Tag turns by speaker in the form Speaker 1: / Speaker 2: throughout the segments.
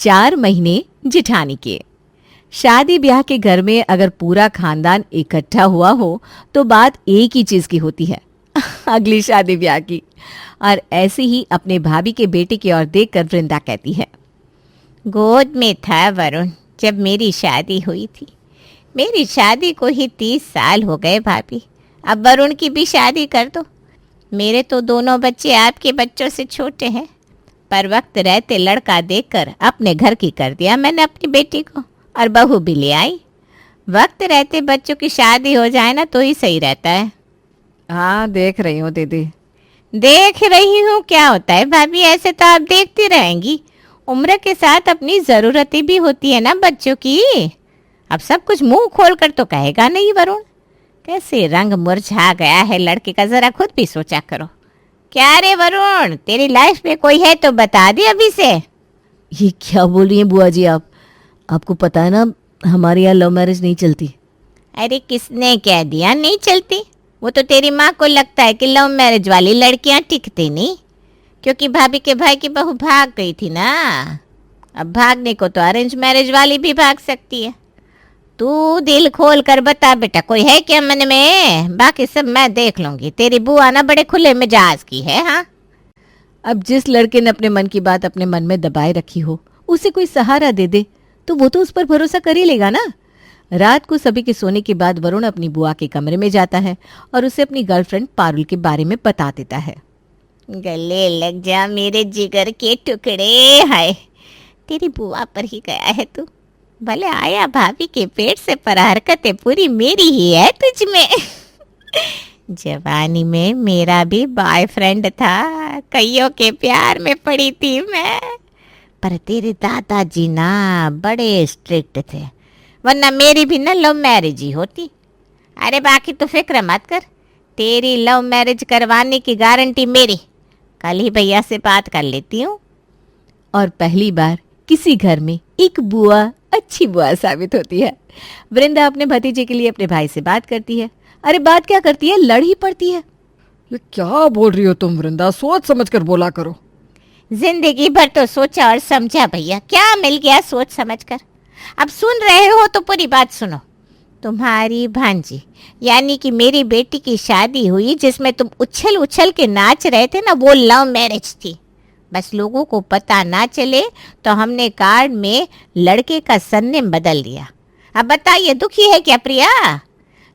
Speaker 1: 4 महीने जिठानी के। शादी ब्याह के घर में अगर पूरा खानदान इकट्ठा हुआ हो तो बात एक ही चीज की होती है, अगली शादी ब्याह की। और ऐसे ही अपने भाभी के बेटे की ओर देखकर वृंदा कहती है,
Speaker 2: गोद में था वरुण जब मेरी शादी हुई थी। मेरी शादी को ही 30 साल हो गए भाभी। अब वरुण की भी शादी कर दो। मेरे तो दोनों बच्चे आपके बच्चों से छोटे हैं, पर वक्त रहते लड़का देखकर अपने घर की कर दिया मैंने अपनी बेटी को, और बहू भी ले आई। वक्त रहते बच्चों की शादी हो जाए ना तो ही सही रहता है।
Speaker 1: हाँ देख रही हूँ दीदी।
Speaker 2: देख रही हूँ क्या होता है भाभी, ऐसे तो आप देखती रहेंगी। उम्र के साथ अपनी ज़रूरतें भी होती है ना बच्चों की। अब सब कुछ मुंह खोल कर तो कहेगा नहीं वरुण। कैसे रंग मुरझा गया है लड़के का, ज़रा खुद भी सोचा करो। क्या रे वरुण, तेरी लाइफ में कोई है तो बता दे अभी से।
Speaker 1: ये क्या बोल रही हैं बुआ जी आप? आपको पता है ना हमारे यहाँ लव मैरिज नहीं चलती।
Speaker 2: अरे किसने कह दिया नहीं चलती? वो तो तेरी माँ को लगता है कि लव मैरिज वाली लड़कियाँ टिकती नहीं, क्योंकि भाभी के भाई की बहू भाग गई थी ना। अब भागने को तो अरेंज मैरिज वाली भी भाग सकती है। तू दिल खोल कर बता बेटा, कोई है क्या मन में? बाकी सब मैं देख लूंगी। तेरी बुआ ना बड़े खुले मिजाज की है। हाँ,
Speaker 1: अब जिस लड़के ने अपने मन की बात अपने मन में दबाए रखी हो उसे कोई सहारा दे दे तो वो तो उस पर भरोसा कर ही लेगा ना। रात को सभी के सोने के बाद वरुण अपनी बुआ के कमरे में जाता है और उसे अपनी गर्लफ्रेंड पारुल के बारे में बता देता है।
Speaker 2: गले लग जा मेरे जिगर के टुकड़े। हाय, तेरी बुआ पर ही गया है तू। भले आया भाभी के पेट से, पर हरकतें पूरी मेरी ही है तुझ में। जवानी में मेरा भी बॉयफ्रेंड था, कईयों के प्यार में पड़ी थी मैं, पर तेरे दादाजी ना बड़े स्ट्रिक्ट थे, वरना मेरी भी ना लव मैरिज ही होती। अरे बाकी तो फिक्र मत कर, तेरी लव मैरिज करवाने की गारंटी मेरी। कल ही भैया से बात कर लेती हूँ।
Speaker 1: और पहली बार किसी घर में एक बुआ अच्छी बुआ साबित होती है। वृंदा अपने भतीजे के लिए अपने भाई से बात करती है। अरे बात क्या करती है, लड़ ही पड़ती है।
Speaker 3: ये क्या बोल रही हो तुम वृंदा, सोच समझ कर बोला करो।
Speaker 2: जिंदगी भर तो सोचा और समझा भैया, क्या मिल गया सोच समझ कर। अब सुन रहे हो तो पूरी बात सुनो। तुम्हारी भांजी यानी कि मेरी बेटी की शादी हुई, जिसमें तुम उछल उछल के नाच रहे थे ना, वो लव मैरिज थी। बस लोगों को पता ना चले तो हमने कार्ड में लड़के का सरनेम बदल दिया। अब बताइए दुखी है क्या प्रिया?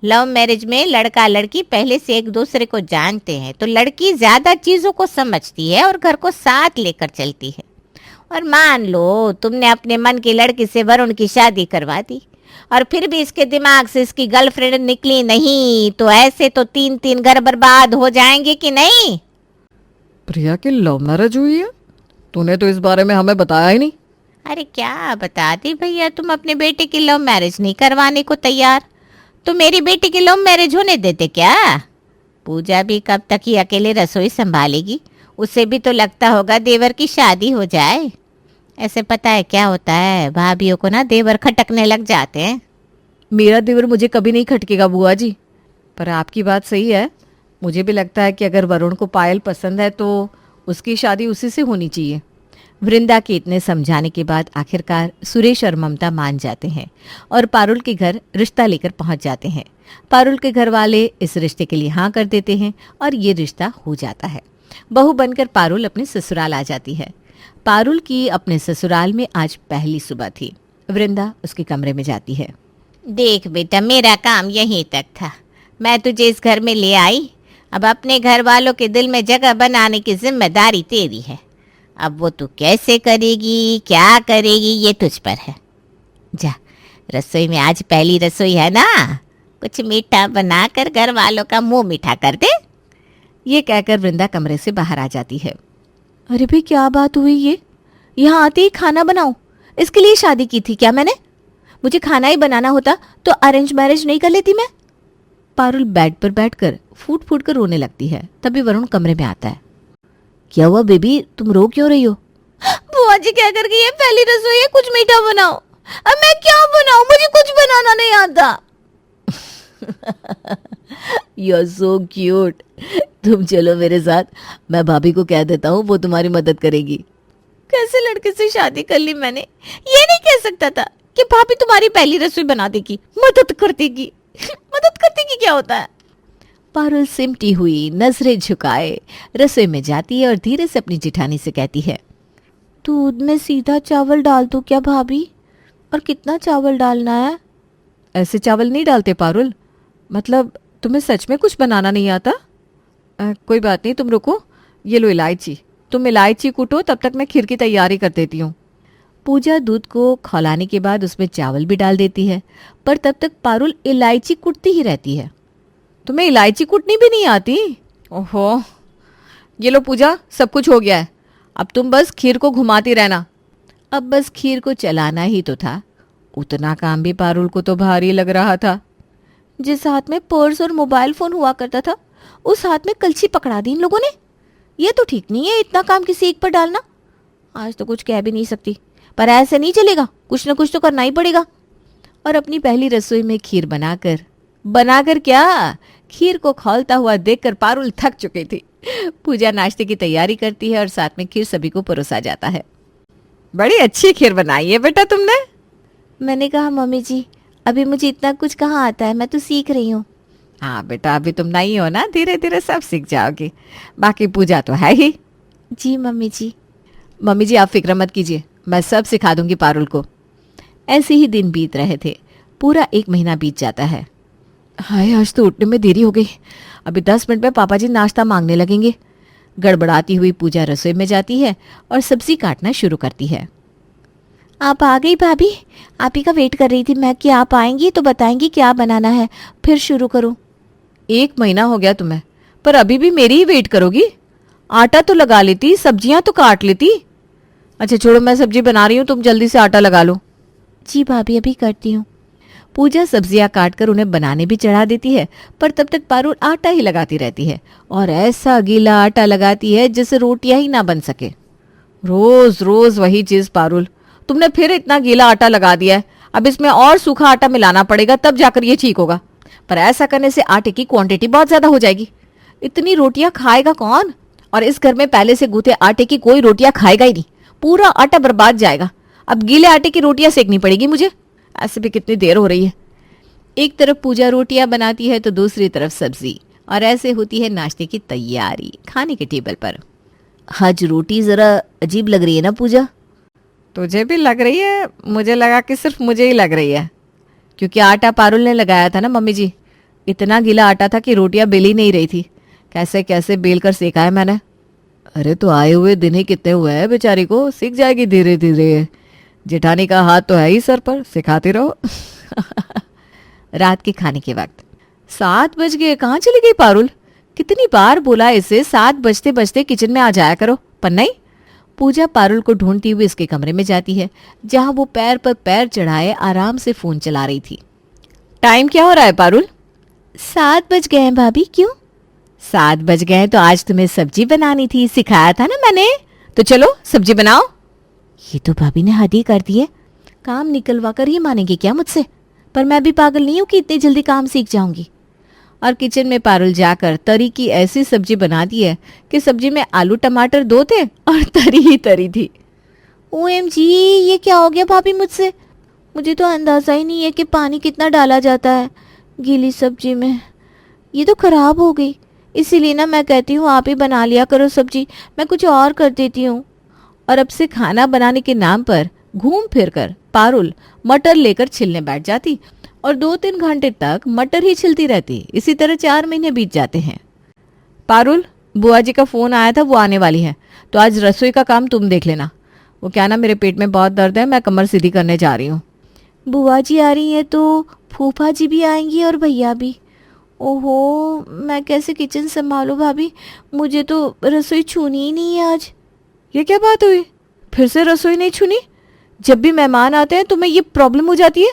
Speaker 2: लव मैरिज में लड़का लड़की पहले से एक दूसरे को जानते हैं, तो लड़की ज्यादा चीजों को समझती है और घर को साथ लेकर चलती है। और मान लो तुमने अपने मन की लड़की से वरुण की शादी करवा दी, और फिर भी इसके दिमाग से इसकी गर्लफ्रेंड निकली नहीं, तो ऐसे तो 3 घर बर्बाद हो जाएंगे कि नहीं?
Speaker 3: प्रिया की लव मैरिज हुई है? तूने तो इस बारे में हमें बताया ही नहीं।
Speaker 2: अरे क्या बता दी भैया, तुम अपने बेटे की लव मैरिज नहीं करवाने को तैयार, तो मेरी बेटी की लव मैरिज होने देते क्या? पूजा भी कब तक ही अकेले रसोई संभालेगी? उसे भी तो लगता होगा देवर की शादी हो जाए। ऐसे पता है क्या होता है, भाभीियों को ना देवर खटकने लग जाते हैं।
Speaker 1: मेरा देवर मुझे कभी नहीं खटकेगा बुआ जी। पर आपकी बात सही है, मुझे भी लगता है कि अगर वरुण को पायल पसंद है तो उसकी शादी उसी से होनी चाहिए। वृंदा के इतने समझाने के बाद आखिरकार सुरेश और ममता मान जाते हैं और पारुल के घर रिश्ता लेकर पहुंच जाते हैं। पारुल के घर वाले इस रिश्ते के लिए हाँ कर देते हैं और ये रिश्ता हो जाता है। बहू बनकर पारुल अपने ससुराल आ जाती है। पारुल की अपने ससुराल में आज पहली सुबह थी। वृंदा उसके कमरे में जाती है।
Speaker 2: देख बेटा, मेरा काम यहीं तक था। मैं तुझे इस घर में ले आई, अब अपने घर वालों के दिल में जगह बनाने की जिम्मेदारी तेरी है। अब वो तू कैसे करेगी, क्या करेगी, ये तुझ पर है। जा, रसोई में आज पहली रसोई है ना, कुछ मीठा बनाकर घर वालों का मुंह मीठा कर दे।
Speaker 1: ये कहकर वृंदा कमरे से बाहर आ जाती है। अरे भाई क्या बात हुई, ये यहाँ आते ही खाना बनाओ, इसके लिए शादी की थी क्या मैंने? मुझे खाना ही बनाना होता तो अरेंज मैरिज नहीं कर लेती मैं। पारुल बेड पर बैठकर फूट फूट कर रोने लगती है। तभी वरुण कमरे में आता है। क्या हुआ बेबी, तुम रो क्यों रही हो?
Speaker 2: बुआ जी क्या कर गई है, पहली रसोई है, कुछ मीठा बनाओ। अब मैं क्या बनाऊं, मुझे कुछ बनाना नहीं आता।
Speaker 1: You are so cute. तुम चलो मेरे साथ, मैं भाभी को कह देता हूँ, वो तुम्हारी मदद करेगी।
Speaker 2: कैसे लड़के से शादी कर ली मैंने। ये नहीं कह सकता था कि भाभी तुम्हारी पहली रसोई बना देगी, मदद कर देगी। मदद कर देगी क्या होता है।
Speaker 1: पारुल सिमटी हुई नजरें झुकाए रसोई में जाती है और धीरे से अपनी जिठानी से कहती है,
Speaker 2: दूध में सीधा चावल डाल दो क्या भाभी? और कितना चावल डालना है?
Speaker 1: ऐसे चावल नहीं डालते पारुल। मतलब तुम्हें सच में कुछ बनाना नहीं आता? कोई बात नहीं, तुम रुको, ये लो इलायची, तुम इलायची कूटो, तब तक मैं खीर की तैयारी कर देती हूँ। पूजा दूध को खौलाने के बाद उसमें चावल भी डाल देती है, पर तब तक पारुल इलायची कूटती ही रहती है। तुम्हें इलायची कूटनी भी नहीं आती? ओहो, ये लो पूजा, सब कुछ हो गया है, अब तुम बस खीर को घुमाती रहना। अब बस खीर को चलाना ही तो था। उतना काम भी पारुल को तो भारी लग रहा था।
Speaker 2: जिस हाथ में पर्स और मोबाइल फोन हुआ करता था, उस हाथ में कलछी पकड़ा दी इन लोगों ने। ये तो ठीक नहीं है इतना काम किसी एक पर डालना। आज तो कुछ कह भी नहीं सकती, पर ऐसे नहीं चलेगा, कुछ ना कुछ तो करना ही पड़ेगा।
Speaker 1: और अपनी पहली रसोई में खीर बनाकर क्या, खीर को खौलता हुआ देखकर पारुल थक चुकी थी। पूजा नाश्ते की तैयारी करती है और साथ में खीर सभी को परोसा जाता है। बड़ी अच्छी खीर बनाई है बेटा तुमने।
Speaker 2: मैंने कहा मम्मी जी, अभी मुझे इतना कुछ कहाँ आता है, मैं तो सीख रही हूँ।
Speaker 1: हाँ बेटा, अभी तुम नई हो ना, धीरे धीरे सब सीख जाओगी। बाकी पूजा तो है ही।
Speaker 2: जी मम्मी जी।
Speaker 1: मम्मी जी आप फिक्र मत कीजिए, मैं सब सिखा दूंगी पारुल को। ऐसे ही दिन बीत रहे थे। पूरा 1 महीना बीत जाता है। हाय, आज तो उठने में देरी हो गई। अभी 10 मिनट में पापा जी नाश्ता मांगने लगेंगे। गड़बड़ाती हुई पूजा रसोई में जाती है और सब्जी काटना शुरू करती है।
Speaker 2: आप आ गई भाभी? आप ही का वेट कर रही थी मैं कि आप आएंगी तो बताएंगी क्या बनाना है, फिर शुरू करूं।
Speaker 1: 1 महीना हो गया तुम्हें, पर अभी भी मेरी ही वेट करोगी? आटा तो लगा लेती, सब्जियां तो काट लेती। अच्छा छोड़ो, मैं सब्जी बना रही हूँ, तुम जल्दी से आटा लगा लो।
Speaker 2: जी भाभी, अभी करती हूँ।
Speaker 1: पूजा सब्जियां काटकर उन्हें बनाने भी चढ़ा देती है, पर तब तक पारुल आटा ही लगाती रहती है और ऐसा गीला आटा लगाती है जिससे रोटियां ही ना बन सके। रोज रोज वही चीज पारुल, तुमने फिर इतना गीला आटा लगा दिया है। अब इसमें और सूखा आटा मिलाना पड़ेगा, तब जाकर ये ठीक होगा। पर ऐसा करने से आटे की क्वांटिटी बहुत ज्यादा हो जाएगी। इतनी रोटियां खाएगा कौन? और इस घर में पहले से गूंथे आटे की कोई रोटियां खाएगा ही नहीं, पूरा आटा बर्बाद जाएगा। अब गीले आटे की रोटियां सेकनी पड़ेगी मुझे। ऐसे भी कितनी देर हो रही है। एक तरफ पूजा रोटियां बनाती है तो दूसरी तरफ सब्जी, और ऐसे होती है नाश्ते की तैयारी खाने के टेबल पर। आज रोटी जरा अजीब लग रही है ना पूजा? तुझे भी लग रही है? मुझे लगा कि सिर्फ मुझे ही लग रही है, क्योंकि आटा पारुल ने लगाया था ना मम्मी जी। इतना गीला आटा था कि रोटियां बेल ही नहीं रही थी। कैसे कैसे बेल कर सेका है मैंने। अरे तो आए हुए दिन ही कितने हुए हैं, बेचारी को सीख जाएगी धीरे धीरे। जेठानी का हाथ तो है ही सर पर, सिखाती रहो। रात के खाने के वक्त 7 बज गए। कहाँ चली गई पारुल? कितनी बार बोला इसे 7 बजते बजते किचन में आ जाया करो, पर नहीं। पूजा पारुल को ढूंढती हुई इसके कमरे में जाती है, जहां वो पैर पर पैर चढ़ाए आराम से फोन चला रही थी। टाइम क्या हो रहा है पारुल?
Speaker 2: 7 बज गए हैं भाभी। क्यों?
Speaker 1: 7 बज गए तो आज तुम्हें सब्जी बनानी थी, सिखाया था ना मैंने। तो चलो सब्जी बनाओ।
Speaker 2: ये तो भाभी ने हद ही कर दी है। काम निकलवा कर ही मानेंगे क्या मुझसे? पर मैं भी पागल नहीं हूं कि इतनी जल्दी काम सीख जाऊंगी।
Speaker 1: और किचन में पारुल जाकर तरी की ऐसी सब्जी बनाती है कि सब्जी में आलू टमाटर 2 थे और तरी ही तरी थी।
Speaker 2: OMG, ये क्या हो गया भाभी मुझसे? मुझे तो अंदाजा ही नहीं है कि पानी कितना डाला जाता है गीली सब्जी में। ये तो खराब हो गई। इसीलिए ना मैं कहती हूँ आप ही बना लिया करो सब्जी, मैं कुछ और कर देती हूँ।
Speaker 1: और अब से खाना बनाने के नाम पर घूम फिर कर पारुल मटर लेकर छिलने बैठ जाती और 2-3 घंटे तक मटर ही छिलती रहती। इसी तरह 4 महीने बीत जाते हैं। पारुल, बुआ जी का फोन आया था, वो आने वाली है, तो आज रसोई का काम तुम देख लेना। वो क्या ना, मेरे पेट में बहुत दर्द है, मैं कमर सीधी करने जा रही हूँ।
Speaker 2: बुआ जी आ रही है तो फूफा जी भी आएंगी और भैया भी। ओहो, मैं कैसे किचन संभालूं भाभी? मुझे तो रसोई छूनी ही नहीं है आज।
Speaker 1: ये क्या बात हुई? फिर से रसोई नहीं छूनी? जब भी मेहमान आते हैं तुम्हें ये प्रॉब्लम हो जाती है।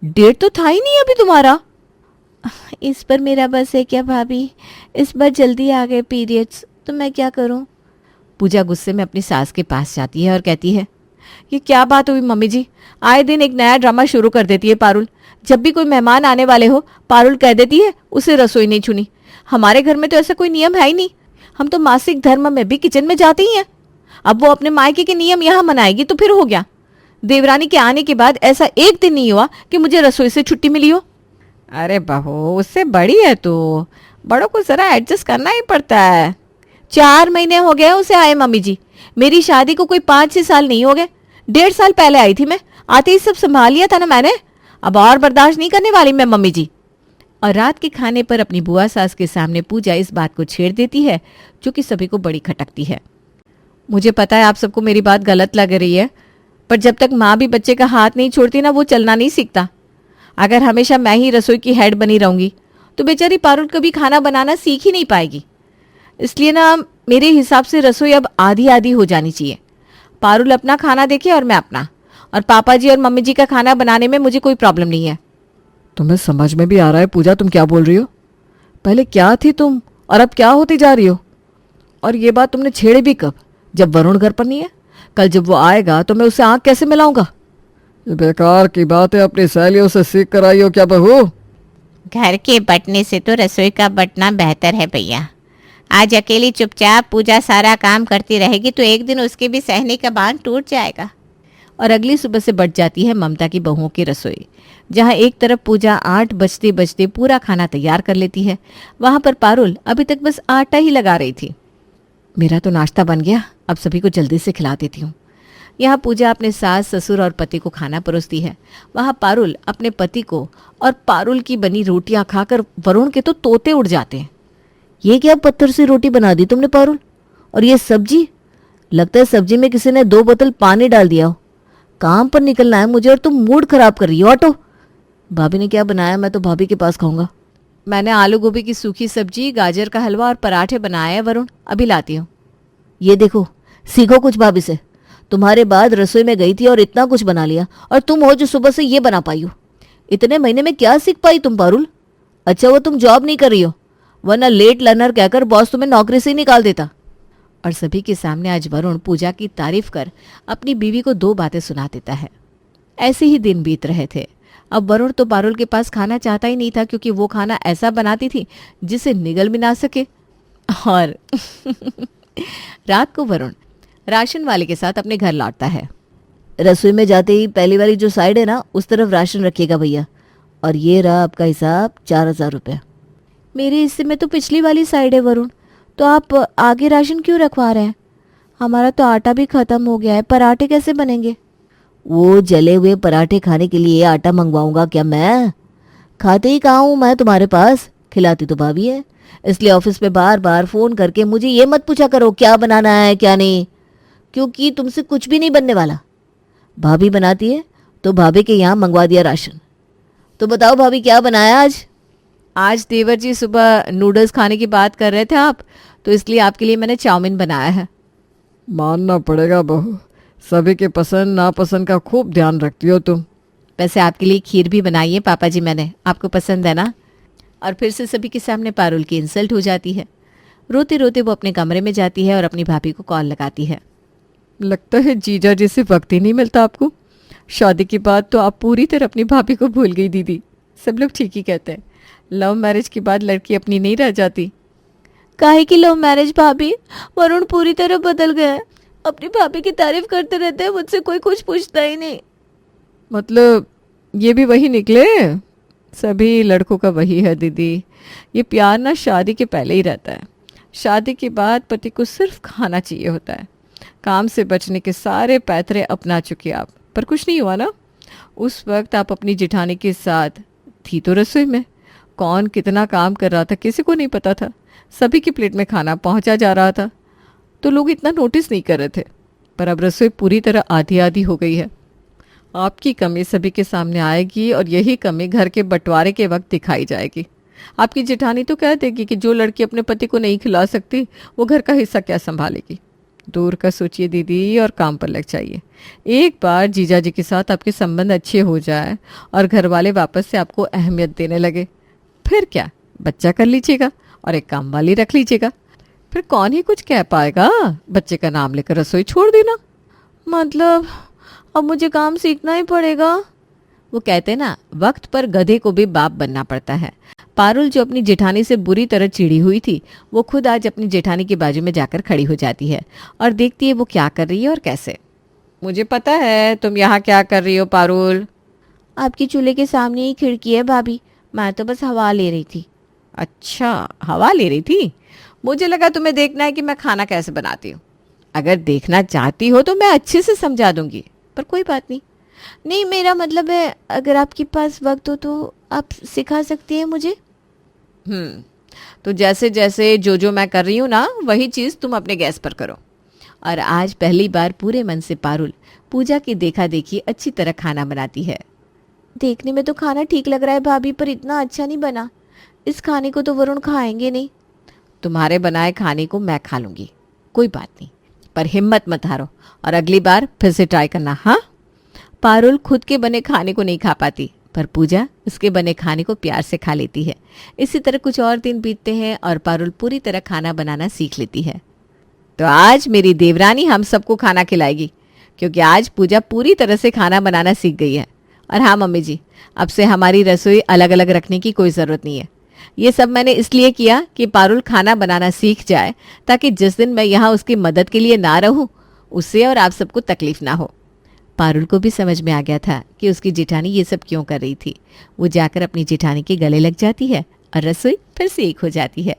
Speaker 1: डेट तो था ही नहीं अभी तुम्हारा।
Speaker 2: इस पर मेरा बस है क्या भाभी? इस बार जल्दी आ गए पीरियड्स, तो मैं क्या करूं?
Speaker 1: पूजा गुस्से में अपनी सास के पास जाती है और कहती है, ये क्या बात हुई मम्मी जी? आए दिन एक नया ड्रामा शुरू कर देती है पारुल। जब भी कोई मेहमान आने वाले हो, पारुल कह देती है उसे रसोई नहीं छूनी। हमारे घर में तो ऐसा कोई नियम है ही नहीं। हम तो मासिक धर्म में भी किचन में जाते ही हैं। अब वो अपने मायके के नियम यहाँ मनाएगी तो फिर हो गया। देवरानी के आने के बाद ऐसा एक दिन नहीं हुआ कि मुझे रसोई से छुट्टी मिली हो। अरे बहू, उससे बड़ी है तो बड़ों को जरा एडजस्ट करना ही पड़ता है। 4 महीने हो गए उसे आए मम्मी जी। मेरी शादी को कोई 5-6 साल नहीं हो गए। 1.5 साल पहले आई थी मैं। आते ही सब संभाल लिया था ना मैंने। अब और बर्दाश्त नहीं करने वाली मैं मम्मी जी। और रात के खाने पर अपनी बुआ सास के सामने पूजा इस बात को छेड़ देती है जो कि सभी को बड़ी खटकती है। मुझे पता है आप सबको मेरी बात गलत लग रही है, पर जब तक माँ भी बच्चे का हाथ नहीं छोड़ती ना, वो चलना नहीं सीखता। अगर हमेशा मैं ही रसोई की हेड बनी रहूंगी तो बेचारी पारुल कभी खाना बनाना सीख ही नहीं पाएगी। इसलिए ना मेरे हिसाब से रसोई अब आधी आधी हो जानी चाहिए। पारुल अपना खाना देखे और मैं अपना, और पापा जी और मम्मी जी का खाना बनाने में मुझे कोई प्रॉब्लम नहीं है।
Speaker 3: तुम्हें समझ में भी आ रहा है पूजा तुम क्या बोल रही हो? पहले क्या थी तुम और अब क्या होती जा रही हो? और ये बात तुमने छेड़ी भी कब? जब वरुण घर पर नहीं है। कल जब वो आएगा तो मैं उससे आंख कैसे मिलाऊंगा? ये बेकार की बात है, अपनी सहेलियों से सीख कर आई हो क्या बहू?
Speaker 2: घर के बटने से तो रसोई का बटना बेहतर है भैया। आज अकेली चुपचाप पूजा सारा काम करती रहेगी तो एक दिन उसके भी सहने का बांध टूट जाएगा।
Speaker 1: और अगली सुबह से बढ़ जाती है ममता की बहुओं की रसोई, जहां एक तरफ पूजा 8 बजते बजते पूरा खाना तैयार कर लेती है, वहां पर पारुल अभी तक बस आटा ही लगा रही थी। मेरा तो नाश्ता बन गया, अब सभी को जल्दी से खिला देती हूँ। यहाँ पूजा अपने सास ससुर और पति को खाना परोसती है। वहाँ पारुल अपने पति को और पारुल की बनी रोटियां खाकर वरुण के तो तोते उड़ जाते हैं। ये क्या पत्थर से रोटी बना दी तुमने पारुल? और ये सब्जी, लगता है सब्जी में किसी ने 2 बोतल पानी डाल दिया हो। काम पर निकलना है मुझे और तुम मूड खराब कर रही हो। ऑटो, भाभी ने क्या बनाया? मैं तो भाभी के पास खाऊंगा। मैंने आलू गोभी की सूखी सब्जी, गाजर का हलवा और पराठे बनाए हैं वरुण, अभी लाती हूँ। ये देखो, सीखो कुछ भाभी से। तुम्हारे बाद रसोई में गई थी और इतना कुछ बना लिया, और तुम हो जो सुबह से ये बना पाई हो। इतने महीने में क्या सीख पाई तुम पारुल? अच्छा वो तुम जॉब नहीं कर रही हो, वरना लेट लर्नर कहकर बॉस तुम्हें नौकरी से ही निकाल देता। और सभी के सामने आज वरुण पूजा की तारीफ कर अपनी बीवी को 2 बातें सुना देता है। ऐसे ही दिन बीत रहे थे। अब वरुण तो पारुल के पास खाना चाहता ही नहीं था, क्योंकि वो खाना ऐसा बनाती थी जिसे निगल भी ना सके। और रात को वरुण राशन वाले के साथ अपने घर लौटता है। रसोई में जाते ही पहली वाली जो साइड है ना, उस तरफ राशन रखिएगा भैया। और ये रहा आपका हिसाब, 4000 रुपये। मेरे हिस्से में तो पिछली वाली साइड है वरुण, तो आप आगे राशन क्यों रखवा रहे हैं? हमारा तो आटा भी खत्म हो गया है, पराठे कैसे बनेंगे? वो जले हुए पराठे खाने के लिए आटा मंगवाऊंगा क्या मैं? खाते ही कहाँ हूँ मैं तुम्हारे पास, खिलाती तो भाभी है। इसलिए ऑफिस में बार बार फोन करके मुझे ये मत पूछा करो क्या बनाना है क्या नहीं, क्योंकि तुमसे कुछ भी नहीं बनने वाला। भाभी बनाती है तो भाभी के यहाँ मंगवा दिया राशन। तो बताओ भाभी क्या बनाया आज? आज देवर जी सुबह नूडल्स खाने की बात कर रहे थे आप, तो इसलिए आपके लिए मैंने चाउमीन बनाया है।
Speaker 3: मानना पड़ेगा बहू, सभी के पसंद नापसंद का खूब ध्यान रखती हो तुम।
Speaker 1: वैसे आपके लिए खीर भी बनाई है पापा जी मैंने, आपको पसंद है ना? और फिर से सभी के सामने पारुल की इंसल्ट हो जाती है। रोते रोते वो अपने कमरे में जाती है और अपनी भाभी को कॉल लगाती है।
Speaker 3: लगता है जीजा जी से वक्त ही नहीं मिलता आपको। शादी के बाद तो आप पूरी तरह अपनी भाभी को भूल गई दीदी। सब लोग ठीक ही कहते हैं, लव मैरिज के बाद लड़की अपनी नहीं रह जाती। काहे की लव मैरिज भाभी? वरुण पूरी तरह बदल गया है, अपनी भाभी की तारीफ करते रहते हैं, मुझसे कोई कुछ पूछता ही नहीं। मतलब ये भी वही निकले? सभी लड़कों का वही है दीदी। ये प्यार ना शादी के पहले ही रहता है। शादी के बाद पति को सिर्फ खाना चाहिए होता है। काम से बचने के सारे पैतरे अपना चुके आप, पर कुछ नहीं हुआ ना। उस वक्त आप अपनी जिठानी के साथ थी तो रसोई में कौन कितना काम कर रहा था किसी को नहीं पता था। सभी की प्लेट में खाना पहुंचा जा रहा था तो लोग इतना नोटिस नहीं कर रहे थे, पर अब रसोई पूरी तरह आधी आधी हो गई है। आपकी कमी सभी के सामने आएगी और यही कमी घर के बंटवारे के वक्त दिखाई जाएगी। आपकी जेठानी तो कह देगी कि जो लड़की अपने पति को नहीं खिला सकती वो घर का हिस्सा क्या संभालेगी। दूर का सोचिए दीदी और काम पर लग जाइए। एक बार जीजा जी के साथ आपके संबंध अच्छे हो जाए और घर वाले वापस से आपको अहमियत देने लगे, फिर क्या, बच्चा कर लीजिएगा और एक काम वाली रख लीजिएगा। फिर कौन ही कुछ कह पाएगा। बच्चे का नाम लेकर रसोई छोड़ देना। मतलब अब मुझे काम सीखना ही पड़ेगा। वो कहते हैं ना, वक्त पर गधे को भी बाप बनना पड़ता है।
Speaker 1: पारुल जो अपनी जेठानी से बुरी तरह चिढ़ी हुई थी, वो खुद आज अपनी जेठानी के बाजू में जाकर खड़ी हो जाती है और देखती है वो क्या कर रही है और कैसे। मुझे पता है तुम यहाँ क्या कर रही हो पारुल।
Speaker 2: आपकी चूल्हे के सामने ही खिड़की है भाभी, मैं तो बस हवा ले रही थी।
Speaker 1: अच्छा, हवा ले रही थी। मुझे लगा तुम्हें देखना है कि मैं खाना कैसे बनाती हूँ। अगर देखना चाहती हो तो मैं अच्छे से समझा दूंगी, पर कोई बात नहीं।
Speaker 2: नहीं, मेरा मतलब है अगर आपके पास वक्त हो तो आप सिखा सकती हैं मुझे।
Speaker 1: तो जैसे जैसे जो मैं कर रही हूँ ना, वही चीज़ तुम अपने गैस पर करो। और आज पहली बार पूरे मन से पारुल पूजा की देखा देखी अच्छी तरह खाना बनाती है।
Speaker 2: देखने में तो खाना ठीक लग रहा है भाभी, पर इतना अच्छा नहीं बना। इस खाने को तो वरुण खाएंगे नहीं।
Speaker 1: तुम्हारे बनाए खाने को मैं खा लूंगी, कोई बात नहीं, पर हिम्मत मत हारो और अगली बार फिर से ट्राई करना। हाँ। पारुल खुद के बने खाने को नहीं खा पाती, पर पूजा उसके बने खाने को प्यार से खा लेती है। इसी तरह कुछ और दिन बीतते हैं और पारुल पूरी तरह खाना बनाना सीख लेती है। तो आज मेरी देवरानी हम सबको खाना खिलाएगी, क्योंकि आज पूजा पूरी तरह से खाना बनाना सीख गई है। और हाँ मम्मी जी, अब से हमारी रसोई अलग अलग रखने की कोई ज़रूरत नहीं है। ये सब मैंने इसलिए किया कि पारुल खाना बनाना सीख जाए, ताकि जिस दिन मैं यहाँ उसकी मदद के लिए ना रहूँ, उससे और आप सबको तकलीफ ना हो। पारुल को भी समझ में आ गया था कि उसकी जेठानी ये सब क्यों कर रही थी। वो जाकर अपनी जेठानी के गले लग जाती है और रसोई फिर से एक हो जाती है।